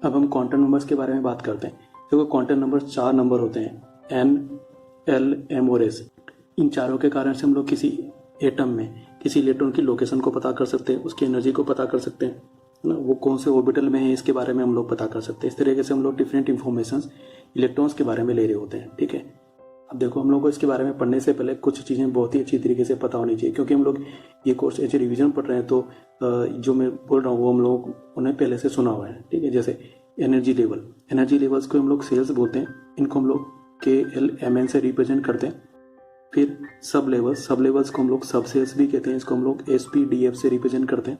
अब हम quantum numbers के बारे में बात करते हैं। देखो क्वांटम नंबर 4 नंबर होते हैं, n, l, m और s। इन चारों के कारण से हम लोग किसी एटम में किसी इलेक्ट्रॉन की लोकेशन को पता कर सकते हैं, उसकी एनर्जी को पता कर सकते हैं, है ना, वो कौन से ऑर्बिटल में है इसके बारे में हम लोग पता कर सकते हैं। इस तरीके से हम लोग डिफरेंट इन्फॉर्मेशन इलेक्ट्रॉन्स के बारे में ले रहे होते हैं। ठीक है, अब देखो हम लोग को इसके बारे में पढ़ने से पहले कुछ चीज़ें बहुत ही अच्छी तरीके से पता होनी चाहिए, क्योंकि हम लोग ये कोर्स एज ए रिविजन पढ़ रहे हैं, तो जो मैं बोल रहा हूँ वो हम लोग उन्हें पहले से सुना हुआ है। ठीक है, जैसे एनर्जी लेवल्स को हम लोग सेल्स बोलते हैं, इनको हम लोग KLMN से रिप्रेजेंट करते हैं। फिर सब लेवल्स को हम लोग सब सेल्स भी कहते हैं, इसको हम लोग SPDF से रिप्रेजेंट करते हैं।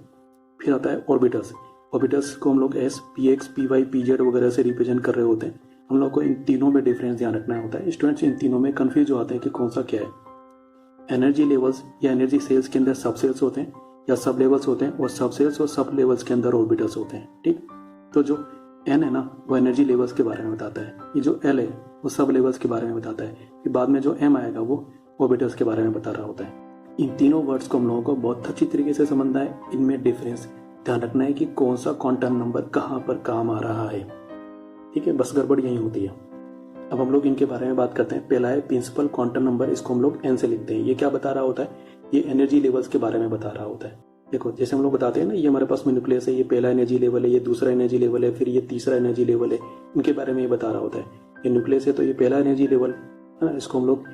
फिर आता है ऑर्बिटल्स को हम लोग S, PX, PY, PZ वगैरह से रिप्रेजेंट कर रहे होते हैं। हम लोग को इन तीनों में डिफरेंस ध्यान रखना होता है। स्टूडेंट्स इन तीनों में कंफ्यूज हो आते हैं कि कौन सा क्या है। एनर्जी लेवल्स या एनर्जी सेल्स के अंदर सब सेल्स होते हैं या सब लेवल्स होते हैं, और सब सेल्स और सब लेवल्स के अंदर ऑर्बिटल्स होते हैं। ठीक, तो जो N है ना वो एनर्जी लेवल्स के बारे में बताता है, ये जो L है वो सब लेवल्स के बारे में बताता है, फिर बाद में जो M आएगा वो ऑर्बिटल्स के बारे में बता रहा होता है। इन तीनों वर्ड्स को हम लोगों को बहुत अच्छी तरीके से समझना है, इनमें डिफरेंस ध्यान रखना है कि कौन सा क्वांटम नंबर कहाँ पर काम आ रहा है। ठीक है, बस गड़बड़ यही होती है। अब हम लोग इनके बारे में बात करते हैं। पहला है प्रिंसिपल क्वांटम नंबर, इसको हम लोग N से लिखते हैं। ये क्या बता रहा होता है, ये एनर्जी लेवल्स के बारे में बता रहा होता है। देखो जैसे हम लोग बताते हैं ना, ये हमारे पास में न्यूक्लियस है, ये पहला एनर्जी लेवल है, ये दूसरा एनर्जी लेवल है, फिर ये तीसरा एनर्जी लेवल है, इनके बारे में ये बता रहा होता है। ये न्यूक्लियस है तो ये पहला एनर्जी लेवल है ना, इसको हम लोग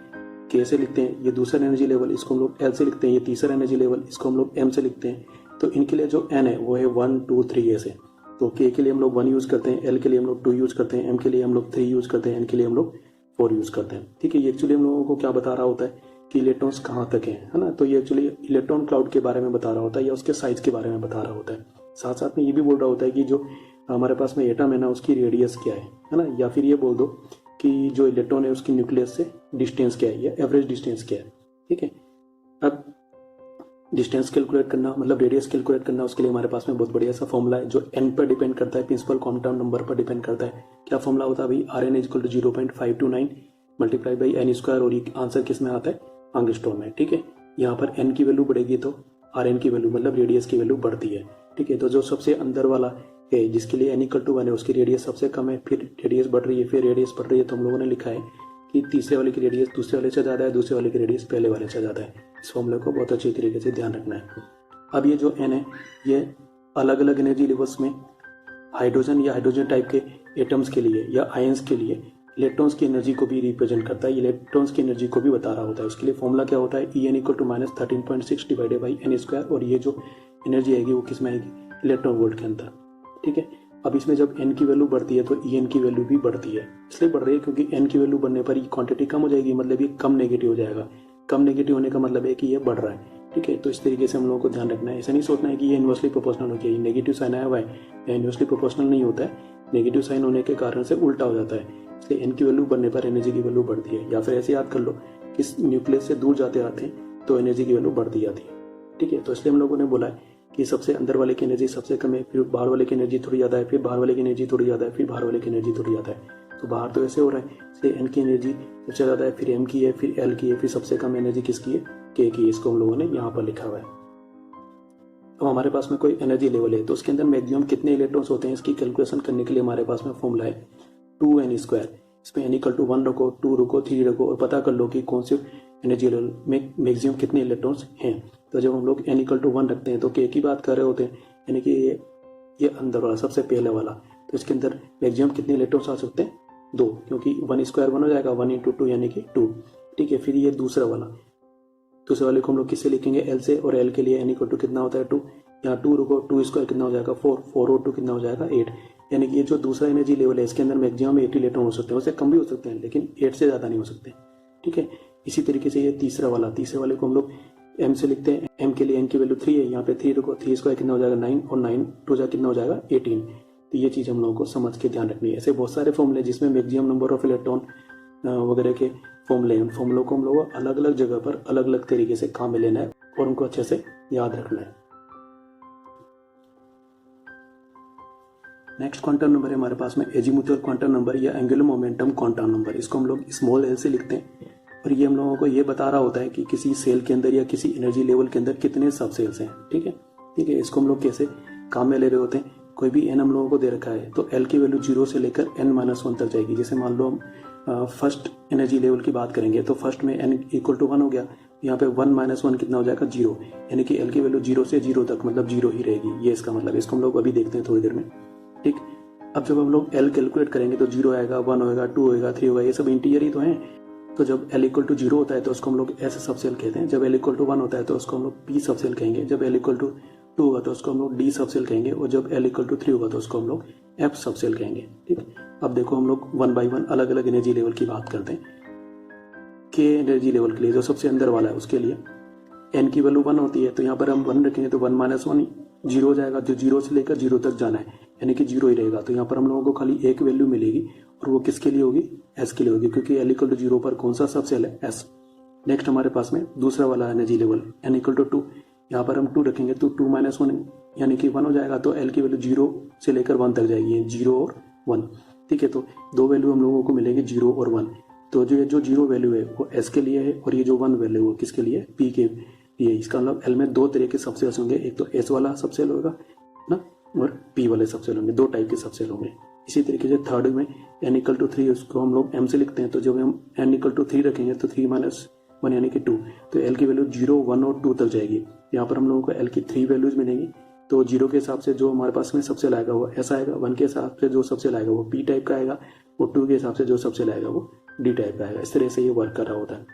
K से लिखते हैं। ये दूसरा एनर्जी लेवल, इसको हम लोग L से लिखते हैं। ये तीसरा एनर्जी लेवल, इसको हम लोग M से लिखते हैं। तो इनके लिए जो N है वो है 1, 2, 3 ऐसे। तो K के लिए हम लोग 1 यूज करते हैं, L के लिए हम लोग 2 यूज करते हैं, M के लिए हम लोग 3 यूज करते हैं, N के लिए हम लोग 4 यूज करते हैं। ठीक है, ये एक्चुअली हम लोगों को क्या बता रहा होता है कि इलेक्ट्रॉन्स कहाँ तक है ना, तो ये एक्चुअली इलेक्ट्रॉन क्लाउड के बारे में बता रहा होता है या उसके साइज के बारे में बता रहा होता है। साथ साथ में ये भी बोल रहा होता है कि जो हमारे पास में एटम है ना उसकी रेडियस क्या है ना, या फिर ये बोल दो कि जो इलेक्ट्रॉन है उसकी न्यूक्लियस से डिस्टेंस क्या है या एवरेज डिस्टेंस क्या है। ठीक है, अब डिस्टेंस कैलकुलेट करना मतलब रेडियस कैलकुलेट करना, उसके लिए हमारे पास में बहुत बढ़िया सा फॉर्मूला है जो N पर डिपेंड करता है, प्रिंसिपल क्वांटम नंबर पर डिपेंड करता है। क्या फॉर्मूला होता है भाई, Rn = 0.529 multiply by N square, और ये आंसर किस में आता है, एंगस्ट्रॉम में। ठीक है, यहाँ पर N की वैल्यू बढ़ेगी तो Rn की वैल्यू मतलब रेडियस की वैल्यू बढ़ती है। ठीक है, तो जो सबसे अंदर वाला है जिसके लिए N = 1 है उसकी रेडियस सबसे कम है, फिर रेडियस बढ़ रही है, फिर रेडियस बढ़ रही है, तो हम लोगों ने लिखा है कि तीसरे वाले की रेडियस दूसरे वाले से ज़्यादा है, दूसरे वाले की रेडियस पहले वाले से ज़्यादा है। इस फॉर्मूले को बहुत अच्छी तरीके से ध्यान रखना है। अब ये जो N है ये अलग अलग एनर्जी लेवल्स में हाइड्रोजन या हाइड्रोजन टाइप के एटम्स के लिए या आयंस के लिए इलेक्ट्रॉन्स की एनर्जी को भी रिप्रेजेंट करता है, इलेक्ट्रॉन्स की एनर्जी को भी बता रहा होता है। उसके लिए फॉर्मूला क्या होता है, En = -13.6 divided by N square, और ये जो एनर्जी आएगी वो किस में आएगी, इलेक्ट्रॉन वोल्ट के अंदर। ठीक है, अब इसमें जब N की वैल्यू बढ़ती है तो En की वैल्यू भी बढ़ती है। इसलिए बढ़ रही है क्योंकि N की वैल्यू बढ़ने पर ये क्वांटिटी कम हो जाएगी, मतलब ये कम नेगेटिव हो जाएगा। कम नेगेटिव होने का मतलब है कि ये बढ़ रहा है। ठीक है, तो इस तरीके से हम लोगों को ध्यान रखना है। ऐसा नहीं सोचना है कि ये इन्वर्सली प्रोपोर्शनल हो गया, ये नेगेटिव साइन आया हुआ है, या इन्वर्सली प्रोपोर्शनल नहीं होता है, नेगेटिव साइन होने के कारण से उल्टा हो जाता है। इसलिए N की वैल्यू बढ़ने पर एनर्जी की वैल्यू बढ़ती है, या फिर ऐसे याद कर लो कि न्यूक्लियस से दूर जाते आते हैं तो एनर्जी की वैल्यू बढ़ती जाती है। ठीक है, तो इसलिए हम लोगों ने बोला है कि सबसे अंदर वाले की एनर्जी सबसे कम है, फिर बाहर वाले की एनर्जी थोड़ी ज़्यादा है, फिर बाहर वाले की एनर्जी थोड़ी ज़्यादा है, फिर बाहर वाले की एनर्जी थोड़ी ज़्यादा है। तो बाहर तो ऐसे हो रहा है, इसलिए N की एनर्जी सबसे ज़्यादा है, फिर M की है, फिर L की है, फिर सबसे कम एनर्जी किसकी है, K की है। इसको हम लोगों ने यहाँ पर लिखा हुआ है। अब हमारे पास में कोई एनर्जी लेवल है तो उसके अंदर मैक्सिमम कितने इलेक्ट्रॉन्स होते हैं, इसकी कैलकुलेशन करने के लिए हमारे पास में फॉर्मूला है 2N स्क्वायर। इसमें N = 1 रखो, 2 रखो, 3 रखो, और पता कर लो कि कौन से एनर्जी लेवल में मैक्सिमम कितने इलेक्ट्रॉन्स हैं। तो जब हम लोग N = 1 रखते हैं तो K की बात कर रहे होते हैं, यानी कि ये अंदर वाला सबसे पहले वाला, तो इसके अंदर मैक्सिमम कितने इलेक्ट्रॉन्स आ सकते हैं, 2, क्योंकि 1 स्क्वायर 1 हो जाएगा, 1 × 2 यानी कि 2। ठीक है, फिर ये दूसरे वाले को हम लोग किससे लिखेंगे, L से, और L के लिए N = कितना होता है, 2। यहाँ 2 रखो, 2 स्क्वायर कितना हो जाएगा, 4, 4 और 2 कितना हो जाएगा, 8। यानी कि ये जो दूसरा एनर्जी लेवल है इसके अंदर मैक्सिमम 8 इलेक्ट्रॉन हो सकते हैं, उससे कम भी हो सकते हैं लेकिन 8 से ज़्यादा नहीं हो सकते। ठीक है, इसी तरीके से ये तीसरे वाले को हम लोग M से लिखते हैं। M के लिए N की वैल्यू 3 है, यहाँ पे 3 रखो, 3 स्क्वायर कितना हो जाएगा, 9, और 9 2 जा कितना हो जाएगा, 18। तो ये चीज़ हम लोगों को समझ के ध्यान रखनी है। ऐसे बहुत सारे फॉर्मूले जिसमें मैक्सिमम नंबर ऑफ इलेक्ट्रॉन वगैरह के फॉर्मूले हैं, उन फॉर्मूलों को हम लोगों को अलग अलग जगह पर अलग अलग तरीके से काम में लेना है और उनको अच्छे से याद रखना है। नेक्स्ट क्वांटम नंबर है हमारे पास में एजीमुथल क्वांटम नंबर या एंगुलर मोमेंटम क्वांटम नंबर। इसको हम लोग स्मॉल l से लिखते हैं, और ये हम लोगों को ये बता रहा होता है कि किसी सेल के अंदर या किसी एनर्जी लेवल के अंदर कितने सब सेल्स हैं। ठीक है, इसको हम लोग कैसे काम में ले रहे होते हैं, कोई भी एन हम लोगों को दे रखा है तो एल की वैल्यू 0 से लेकर n-1 तक जाएगी। जैसे मान लो हम फर्स्ट एनर्जी लेवल की बात करेंगे तो फर्स्ट में n इक्वल टू 1 हो गया, यहाँ पे 1-1 कितना हो जाएगा 0, यानी कि एल की वैल्यू 0 से 0 तक मतलब 0 ही रहेगी। ये इसका मतलब, इसको हम लोग अभी देखते हैं थोड़ी देर में। ठीक, अब जब हम लोग एल कैलकुलेट करेंगे तो 0 आएगा, 1 होएगा, 2 होएगा, 3 होगा, ये सब इंटीजर ही तो हैं। तो जब एल इक्वल टू 0 होता है तो उसको हम लोग एस सबसेल कहते हैं, जब एल इक्वल टू 1 होता है तो उसको हम लोग पी सबसेल कहेंगे, जब एल इक्वल टू 2 होगा तो उसको हम लोग डी सबसेल कहेंगे, और जब एल इक्वल टू 3 होगा तो उसको हम लोग एफ सबसेल कहेंगे। ठीक, अब देखो हम लोग 1 बाई 1 अलग अलग एनर्जी लेवल की बात करते हैं। के एनर्जी लेवल के लिए जो सबसे अंदर वाला है उसके लिए एन की वैल्यू 1 होती है, तो यहाँ पर हम 1 रखेंगे तो 1-1 0 हो जाएगा, जो 0 से लेकर 0 तक जाना है यानी कि 0 ही रहेगा। तो यहाँ पर हम लोगों को खाली एक वैल्यू मिलेगी और वो किसके लिए होगी, एस के लिए होगी, क्योंकि एल इक्वल टू 0 पर कौन सा सबसेल है, एस। नेक्स्ट हमारे पास में दूसरा वाला energy level n equal to 2, यहाँ पर हम 2 रखेंगे तो 2-1 यानी कि 1 हो जाएगा, तो एल की वैल्यू 0 से लेकर 1 तक जाएगी, 0 और 1। ठीक है, तो दो वैल्यू हम लोगों को मिलेंगे 0 और 1। तो जो 0 वैल्यू है वो एस के लिए है और ये जो 1 वैल्यू है किसके लिए, पी के लिए। इसका मतलब एल में दो तरह के सबसेल्स होंगे, एक तो एस वाला सबसेल होगा ना, और पी वाले सबसेल होंगे, दो टाइप के सबसेल होंगे। इसी तरीके से थर्ड में एन इक्वल टू 3 उसको हम लोग एम से लिखते हैं, तो जब हम एन इक्वल टू 3 रखेंगे तो 3-1 यानी कि 2, तो एल की वैल्यू 0, 1 और 2 तक जाएगी। यहाँ पर हम लोगों को एल की 3 वैल्यूज मिलेंगी, तो 0 के हिसाब से जो हमारे पास में सबसेल आएगा वो एस आएगा, 1 के हिसाब से जो सबसेल आएगा वो पी टाइप का आएगा, और 2 के हिसाब से जो सबसेल आएगा वो डी टाइप का आएगा। इस तरह से ये वर्क कर रहा होता है।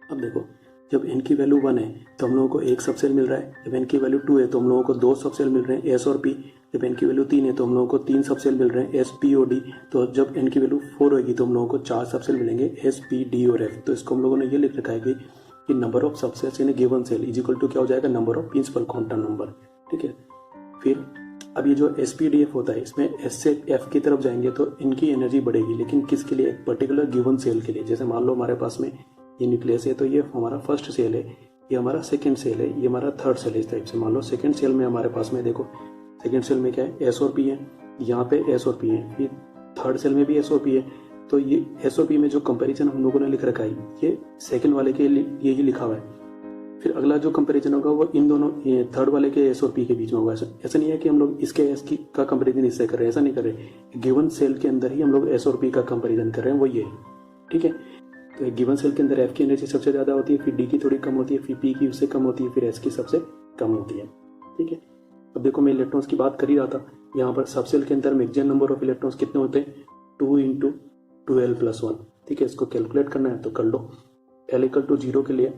अब देखो जब n की वैल्यू 1 है तो हम लोगों को एक सबसेल मिल रहा है, जब n की वैल्यू 2 है तो हम लोगों को दो सबसेल मिल रहे हैं, एस और पी। जब n की वैल्यू 3 है तो हम लोगों को 3 सबसेल मिल रहे हैं, एस, पी और डी। तो जब n की वैल्यू 4 होगी तो हम लोगों को 4 सबसेल मिलेंगे, एस, पी, डी और एफ। तो इसको हम लोगों ने ये लिख रखा है कि number of subcells in a given cell is equal to क्या हो जाएगा, number of principal quantum number. ठीक है, फिर अब ये जो एस, पी, डी, एफ होता है इसमें एस से एफ की तरफ जाएंगे तो इनकी एनर्जी बढ़ेगी, लेकिन किसके लिए, एक पर्टिकुलर गिवन सेल के लिए। जैसे मान लो हमारे पास में ये न्यूक्लियस है तो ये हमारा फर्स्ट सेल है, ये हमारा सेकंड सेल है, ये हमारा थर्ड सेल है। इस टाइप से मान लो सेकंड सेल में हमारे पास में देखो सेकंड सेल में क्या है, एस और पी है, यहाँ पे एस और पी है, फिर थर्ड सेल में भी एस और पी है। तो ये एस और पी में जो कंपैरिजन हम लोगों ने लिख रखा है ये सेकंड वाले के लिए यही लिखा हुआ है। फिर अगला जो कंपैरिजन होगा वो इन दोनों थर्ड वाले के एस और पी के बीच में होगा। ऐसा नहीं है कि हम लोग इसके एस की का कंपैरिजन इससे कर रहे हैं, ऐसा नहीं कर रहे। गिवन सेल के अंदर ही हम लोग एस और पी का कंपैरिजन कर रहे हैं, वो ये। ठीक है, तो एक गिवन सेल के अंदर एफ की एनर्जी सबसे ज्यादा होती है, फिर डी की थोड़ी कम होती है, फिर पी की उससे कम होती है, फिर एस की सबसे कम होती है। ठीक है, अब देखो मैं इलेक्ट्रॉन्स की बात कर ही रहा था, यहाँ पर सब सेल के अंदर मैक्सिमम नंबर ऑफ इलेक्ट्रॉन्स कितने होते हैं, 2 × 2l+1। ठीक है, इसको कैलकुलेट करना है तो कर लो। l इक्वल टू 0 के लिए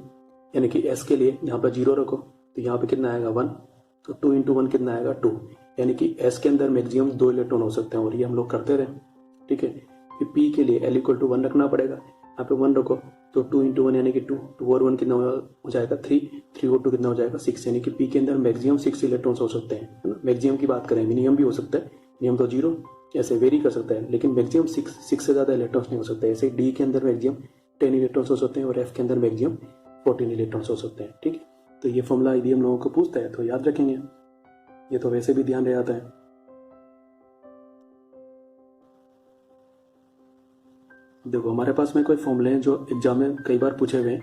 यानी कि s के लिए यहाँ पर 0 रखो तो यहाँ पे कितना आएगा 1, तो 2 × 1 कितना आएगा 2, यानी कि s के अंदर मैक्सिमम 2 इलेक्ट्रॉन हो सकते हैं और ये हम लोग करते रहे। ठीक है, फिर p के लिए l इक्वल टू 1 रखना पड़ेगा, यहाँ पे 1 रखो तो 2 × 1 यानी कि 2, 2 और 1 कितना हो जाएगा 3, 3 और 2 कितना हो जाएगा 6, यानी कि p के अंदर मैक्सिमम 6 इलेक्ट्रॉन्स हो सकते हैं, है ना। मैक्सिमम की बात करें, मिनिमम भी हो सकता है, मिनिमम तो 0 ऐसे वेरी कर सकता है, लेकिन मैक्सिमम 6 से ज़्यादा इलेक्ट्रॉन्स नहीं हो सकते। ऐसे डी के अंदर मैक्सिमम 10 इलेक्ट्रॉन्स हो सकते हैं और एफ के अंदर मैक्सिमम 14 इलेक्ट्रॉन्स हो सकते हैं। ठीक है, तो ये फॉर्मूला यदि हम लोगों को पूछता है तो याद रखेंगे, ये तो वैसे भी ध्यान रह जाता है। देखो हमारे पास में कोई फॉर्मूले हैं जो एग्जाम में कई बार पूछे हुए हैं,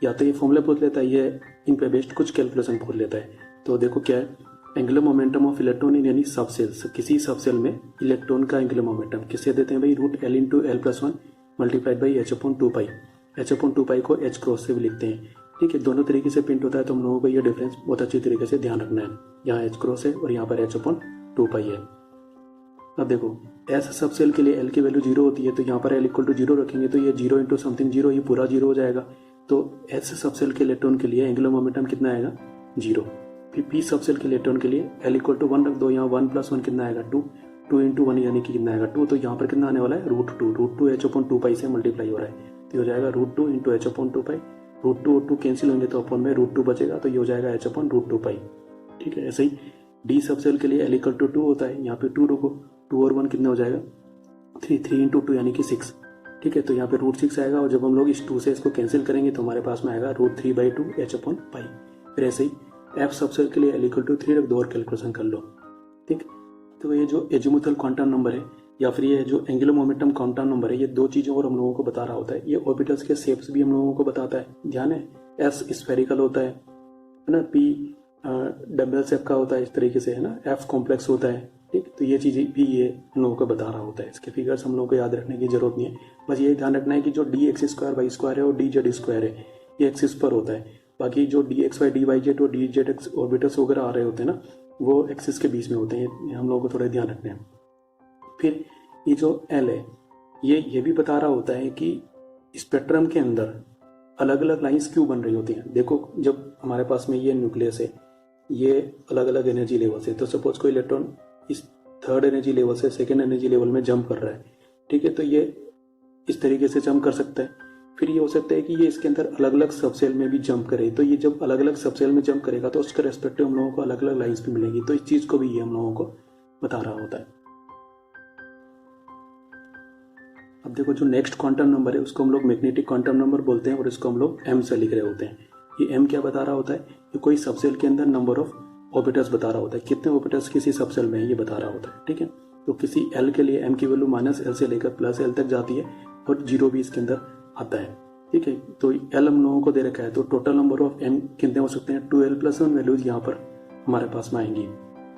या तो ये फॉर्मूले पूछ लेता है, ये इन पे बेस्ड कुछ कैलकुलेशन पूछ लेता है। तो देखो क्या है, angular momentum of electron in any subcells, किसी सबसेल में इलेक्ट्रॉन का एंगुलर मोमेंटम किससे देते हैं भाई, √L × L+1 multiplied by h/2π। h/2π को h क्रॉस से भी लिखते हैं। ठीक है, दोनों तरीके से प्रिंट होता है, तो हम लोगों को ये डिफरेंस बहुत अच्छी तरीके से ध्यान रखना है। यहाँ h क्रॉस है और यहाँ पर h/2π है। अब देखो एस सबसेल के लिए L की वैल्यू 0 होती है, तो यहाँ पर L इक्वल टू 0 रखेंगे तो ये 0 × समथिंग 0, ये पूरा 0 हो जाएगा। तो S सबसेल के इलेक्ट्रॉन के लिए एंगुलर मोमेंटम कितना आएगा 0। फिर P सबसेल के इलेक्ट्रॉन के लिए L इक्वल टू 1 रख दो, यहाँ 1+1 कितना आएगा 2, 2 × 1 यानी कि कितना आएगा 2, तो यहाँ पर कितना आने वाला है √2 h/2π से मल्टीप्लाई हो रहा है, तो हो जाएगा √2 × h/2π। √2 और 2 कैंसिल होंगे तो अपन में √2 बचेगा, तो ये हो जाएगा h/√2π। ठीक है, ऐसे ही डी सबसेल के लिए L इक्वल टू 2 होता है, यहाँ पे 2 रखो, 2 और 1 कितना हो जाएगा 3, 3 × 2 यानी कि 6। ठीक है, तो यहाँ पे √6 आएगा, और जब हम लोग इस 2 से इसको कैंसिल करेंगे तो हमारे पास में आएगा √3/2 h/π। फिर ऐसे ही एफ सबसेल के लिए L इक्वल टू 3 रख दो और कैलकुलेशन कर लो। ठीक, तो ये जो एजीमुथल क्वांटम नंबर है या फिर ये जो एंगुलर मोमेंटम क्वांटम नंबर है, ये दो चीज़ों और हम लोगों को बता रहा होता है। ये ऑर्बिटल्स के शेप्स भी हम लोगों को बताता है, ध्यान है। एस स्फेरिकल होता है ना, पी डबल शेप का होता है इस तरीके से, है ना, एफ कॉम्प्लेक्स होता है। ठीक, तो ये चीज़ भी ये हम लोगों को बता रहा होता है। इसके फिगर्स हम लोगों को याद रखने की जरूरत नहीं है, बस ये ध्यान रखना है कि जो d x square y square है और डी जेड स्क्वायर है ये एक्सिस पर होता है। बाकी जो d x y d y z और डी जेड एक्स ऑर्बिटल्स वगैरह आ रहे होते हैं ना, वो एक्सिस के बीच में होते हैं। ये हम लोगों को थोड़ा ध्यान रखना है। फिर ये जो एल है ये भी बता रहा होता है कि स्पेक्ट्रम के अंदर अलग अलग लाइंस क्यों बन रही होती हैं। देखो, जब हमारे पास में ये न्यूक्लियस है, ये अलग अलग एनर्जी लेवल से, तो सपोज कोई इलेक्ट्रॉन इस थर्ड एनर्जी लेवल से सेकेंड एनर्जी लेवल में जंप कर रहा है, ठीक है, तो ये इस तरीके से जंप कर सकता है। फिर ये हो सकता है कि ये इसके अंदर अलग अलग सबसेल में भी जंप करे, तो ये जब अलग अलग सबसेल में जंप करेगा तो उसके रेस्पेक्टिव हम लोगों को अलग अलग लाइंस भी मिलेंगी। तो इस चीज़ को भी ये हम लोगों को बता रहा होता है। अब देखो, जो नेक्स्ट क्वांटम नंबर है उसको हम लोग मैग्नेटिक क्वांटम नंबर बोलते हैं और इसको हम लोग एम से लिख रहे होते हैं। ये एम क्या बता रहा होता है? ये कोई सबसेल के अंदर नंबर ऑफ ऑर्बिटल्स बता रहा होता है, कितने ऑर्बिटल्स किसी सबसेल में है ये बता रहा होता है, ठीक है। तो किसी एल के लिए एम की वैल्यू -L से लेकर +L तक जाती है और 0 भी इसके अंदर आता है, ठीक है। तो एल हम लोगों को दे रखा है, तो टोटल नंबर ऑफ एम कितने हो सकते हैं? 2L+1 वैल्यूज यहाँ पर हमारे पास में आएंगी,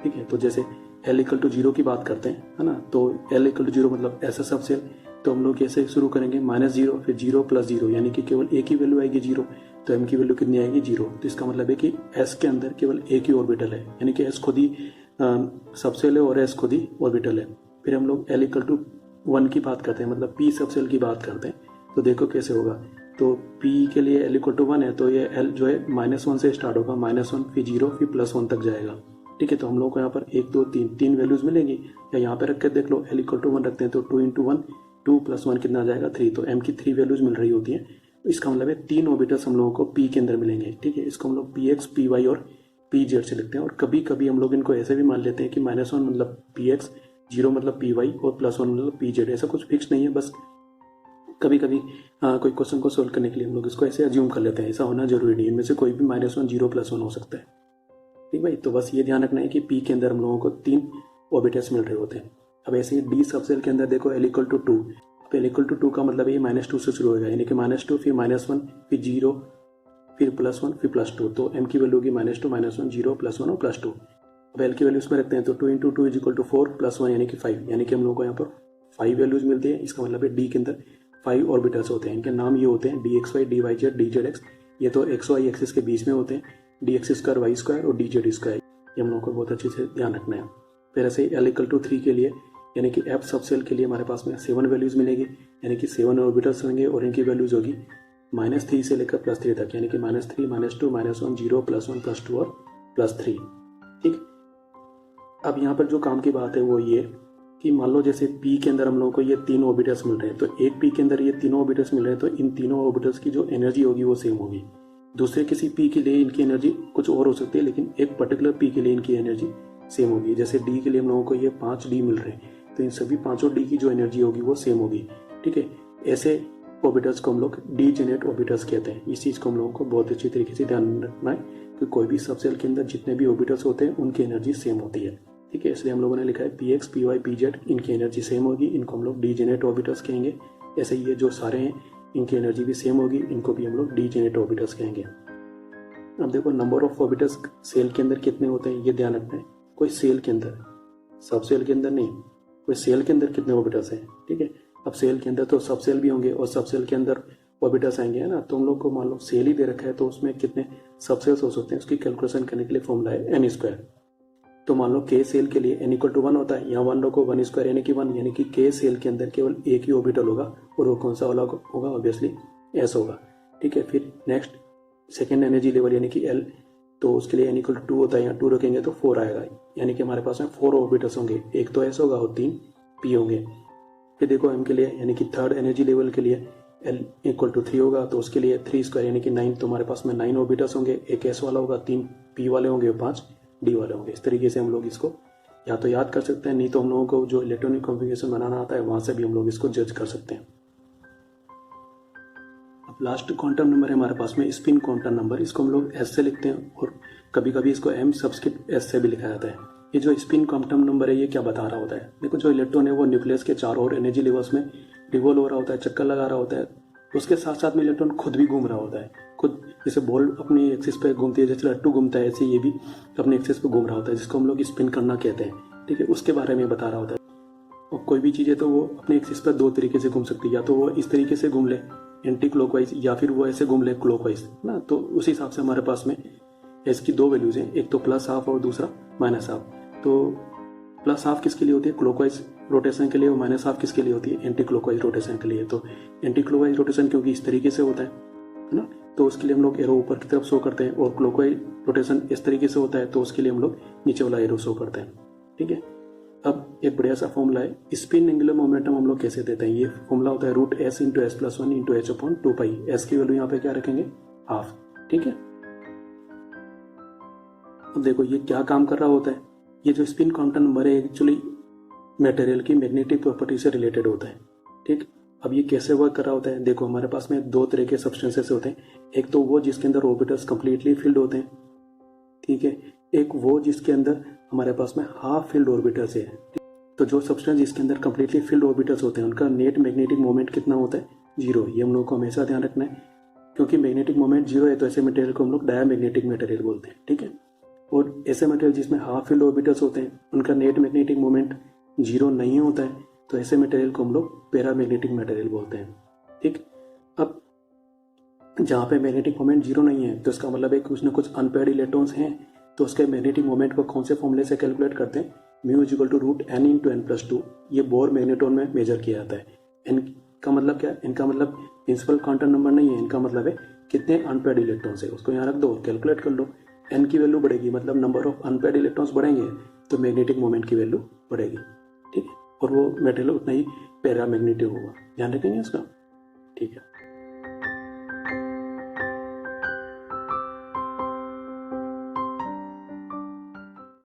ठीक है। तो जैसे L = 0 की बात करते हैं, है ना, तो L = 0 मतलब ऐसा सबसेल, तो हम लोग कैसे शुरू करेंगे? -0 फिर 0 + 0, यानी कि केवल एक ही वैल्यू आएगी 0, तो m की वैल्यू कितनी आएगी? 0। तो इसका मतलब है कि s के अंदर केवल एक ही ऑर्बिटल है, यानी कि s खुद ही सबसेल है और s खुद ही ऑर्बिटल है। फिर हम लोग L = 1 की बात करते हैं, मतलब p सबसेल की बात करते हैं, तो देखो कैसे होगा। तो p के लिए L = 1 है, तो ये L जो है -1 से स्टार्ट होगा, -1 फिर 0 फिर +1 तक जाएगा, ठीक है। तो हम लोग को यहाँ पर 1 2 3 वैल्यूज मिलेंगी, या यहाँ पे रख कर देख लो, L = 1 रखते हैं तो 2 × 1 2 + 1 कितना आ जाएगा? 3। तो m की 3 वैल्यूज मिल रही होती हैं। तो इसका मतलब है 3 ऑर्बिटल्स हम लोगों को p के अंदर मिलेंगे, ठीक है। इसको हम लोग px py और pz से लिखते हैं, और कभी कभी हम लोग इनको ऐसे भी मान लेते हैं कि -1 मतलब px, 0 मतलब py और +1 मतलब pz। ऐसा कुछ फिक्स नहीं है, बस कभी कभी कोई क्वेश्चन को सोल्व करने के लिए हम लोग इसको ऐसे अज्यूम कर लेते हैं, ऐसा होना जरूरी नहीं है। इनमें से कोई भी -1 0 +1 हो सकता है, ठीक भाई। तो बस ये ध्यान रखना है कि p के अंदर हम लोगों को 3 ऑर्बिटल्स मिल रहे होते हैं। अब ऐसे ही डी सबसेल के अंदर देखो L = 2, तो L = 2 का मतलब ये -2 से शुरू होगा, यानी कि -2 फिर -1 फिर 0 फिर +1 फिर +2। तो m की वैल्यू होगी -2 -1 0 +1 और +2। अब L की वैल्यू इसमें रखते हैं, तो 2 × 2 = 4 +1 यानी कि 5, यानी कि हम लोगों को यहाँ पर 5 वैल्यूज मिलती है। इसका मतलब है डी के अंदर 5 ऑर्बिटल्स होते हैं। इनके नाम ये होते हैं dxy dyz dzx। ये तो xy एक्सिस के बीच में होते हैं, dx² y² और dz²। ये हम लोगों को बहुत अच्छे से ध्यान रखना है। फिर ऐसे L = 3 के लिए, यानी कि f सबसेल के लिए हमारे पास में 7 वैल्यूज मिलेगी, यानी कि 7 ऑर्बिटल्स होंगे और इनकी वैल्यूज होगी -3 से लेकर +3 तक, यानी कि -3 -2 -1 0 +1 +2 और +3, ठीक। अब यहाँ पर जो काम की बात है वो ये कि मान लो जैसे p के अंदर हम लोगों को ये 3 ऑर्बिटल्स मिल रहे हैं, तो एक p के अंदर ये तीनों ऑर्बिटल्स मिल रहे हैं, तो इन तीनों ऑर्बिटल्स की जो एनर्जी होगी वो सेम होगी। दूसरे किसी p के लिए इनकी एनर्जी कुछ और हो सकती है, लेकिन एक पर्टिकुलर p के लिए इनकी एनर्जी सेम होगी। जैसे d के लिए हम लोगों को ये 5d मिल रहे हैं, तो इन सभी पांचों d की जो एनर्जी होगी वो सेम होगी, ठीक है। ऐसे ऑर्बिटल्स को हम लोग डीजेनेरेट ऑर्बिटल्स कहते हैं। इस चीज़ को हम लोगों को बहुत अच्छी तरीके से ध्यान रखना है कि कोई भी सबसेल के अंदर जितने भी ऑर्बिटल्स होते हैं उनकी एनर्जी सेम होती है, ठीक है। इसलिए हम लोगों ने लिखा है px py pz, इनकी एनर्जी सेम होगी, इनको हम लोग डीजेनेरेट ऑर्बिटल्स कहेंगे। ऐसे ये जो सारे हैं इनकी एनर्जी भी सेम होगी, इनको भी हम लोग डीजेनेरेट ऑर्बिटल्स कहेंगे। अब देखो, नंबर ऑफ ऑर्बिटल्स सेल के अंदर कितने होते हैं ये ध्यान रखना है। कोई सेल के अंदर, सब सेल के अंदर नहीं, कोई सेल के अंदर कितने ऑर्बिटल्स हैं, ठीक है। अब सेल के अंदर तो सब सेल भी होंगे और सब सेल के अंदर ऑर्बिटल्स आएंगे, है ना। तो हम लोग को मान लो सेल ही दे रखा है, तो उसमें कितने सब सेल्स हो सकते हैं उसकी कैलकुलेशन करने के लिए फॉर्मूला है n²। तो मान लो k सेल के लिए n = 1 होता है, यहाँ 1 रखो 1² यानी कि 1, यानी कि k सेल के अंदर केवल एक ही ऑर्बिटल होगा, और वो कौन सा वाला होगा? ऑब्वियसली s होगा, ठीक है। फिर नेक्स्ट सेकेंड एनर्जी लेवल यानी कि L, तो उसके लिए n = 2 होता है, यहाँ 2 रखेंगे तो 4 आएगा, यानी कि हमारे पास में 4 ऑर्बिटल्स होंगे, एक तो s होगा और 3 p होंगे। फिर देखो m के लिए, यानी कि थर्ड एनर्जी लेवल के लिए L = 3 होगा, तो उसके लिए 3² यानी कि 9, तो हमारे पास में 9 ऑर्बिटल्स होंगे, एक s वाला होगा, 3 p वाले होंगे और 5 d वाले होंगे। इस तरीके से हम लोग इसको या तो याद कर सकते हैं, नहीं तो हम लोगों को जो इलेक्ट्रॉनिक कॉन्फ़िगरेशन बनाना आता है वहां से भी हम लोग इसको जज कर सकते हैं। अब लास्ट क्वांटम नंबर है हमारे पास में स्पिन क्वांटम नंबर। इसको हम लोग s से लिखते हैं और कभी कभी इसको m सबस्क्रिप्ट s से भी लिखा जाता है। ये जो स्पिन क्वांटम नंबर है ये क्या बता रहा होता है? देखो, जो इलेक्ट्रॉन है वो न्यूक्लियस के चारों ओर एनर्जी लेवल्स में रिवॉल्व हो रहा होता है, चक्कर लगा रहा होता है। उसके साथ साथ में इलेक्ट्रॉन खुद भी घूम रहा होता है, खुद जैसे बॉल अपनी एक्सिस पे घूमती है, जैसे लट्टू घूमता है, ऐसे ये भी अपने एक्सिस पे घूम रहा होता है, जिसको हम लोग स्पिन करना कहते हैं। ठीक है, उसके बारे में बता रहा होता है। और कोई भी चीज़ है तो वो अपने एक्सिस पर दो तरीके से घूम सकती है, या तो वो इस तरीके से घूम ले एंटी क्लॉकवाइज, या फिर वो ऐसे घूम ले क्लॉकवाइज ना। तो उस हिसाब से हमारे पास में एस की दो वैल्यूज हैं, एक तो +12 और दूसरा -12। तो +12 किसके लिए होती है? क्लॉकवाइज रोटेशन के लिए, और -12 किसके लिए होती है? एंटी क्लॉकवाइज रोटेशन के लिए। तो एंटी क्लॉकवाइज रोटेशन क्योंकि इस तरीके से होता है ना, तो उसके लिए हम लोग एरो ऊपर की तरफ शो करते हैं, और क्लॉकवाइज रोटेशन इस तरीके से होता है तो उसके लिए हम लोग नीचे वाला एरो शो करते हैं। ठीक है, अब एक बढ़िया सा फॉर्मूला है, स्पिन एंगुलर मोमेंटम हम लोग कैसे देते हैं। ये फॉर्मूला होता है √s × s+1 × h/2π। s की वैल्यू यहाँ पे क्या रखेंगे? ½ ठीक है। अब देखो ये क्या काम कर रहा होता है, ये जो स्पिन क्वांटम नंबर है एक्चुअली मटेरियल की मैग्नेटिक प्रॉपर्टी से रिलेटेड होता है। ठीक, अब ये कैसे वर्क कर रहा होता है? देखो हमारे पास में दो तरह के सब्सटेंसेस होते हैं, एक तो वो जिसके अंदर ऑर्बिटल्स कंप्लीटली फिल्ड होते हैं, ठीक है, एक वो जिसके अंदर हमारे पास में हाफ फिल्ड ऑर्बिटल्स है। तो जो सब्सटेंस जिसके अंदर कंप्लीटली फिल्ड ऑर्बिटल्स होते हैं उनका नेट मैग्नेटिक मोमेंट कितना होता है? 0। ये हम लोग को हमेशा ध्यान रखना है, क्योंकि मैग्नेटिक मोमेंट 0 है तो ऐसे मटेरियल को हम लोग डायमैग्नेटिक मटेरियल बोलते हैं। ठीक है, और ऐसे मटेरियल जिसमें हाफ फील्ड ऑर्बिटल्स होते हैं उनका नेट मैग्नेटिक मोमेंट 0 नहीं होता है तो ऐसे मटेरियल को हम लोग पैरामैग्नेटिक मटेरियल बोलते हैं। ठीक, अब जहाँ पे मैग्नेटिक मोमेंट 0 नहीं है तो इसका मतलब है कुछ ना कुछ अनपेयर्ड इलेक्ट्रॉन्स हैं, तो उसके मैग्नेटिक मोमेंट को कौन से फॉर्मूले से कैलकुलेट करते हैं? μ = √n × n+2। ये बोर मैग्नेट्रॉन में मेजर किया जाता है। n का मतलब क्या है? इनका मतलब प्रिंसिपल क्वांटम नंबर नहीं है, इनका मतलब है कितने अनपेयर्ड इलेक्ट्रॉन्स है, उसको यहाँ रख दो, कैलकुलेट कर लो। n की वैल्यू बढ़ेगी मतलब नंबर ऑफ अनपेयर्ड इलेक्ट्रॉन्स बढ़ेंगे तो मैग्नेटिक मोमेंट की वैल्यू बढ़ेगी। ठीक है, और वो मटेरियल उतना ही पैरामैग्नेटिक होगा, ध्यान रखेंगे इसका। ठीक है।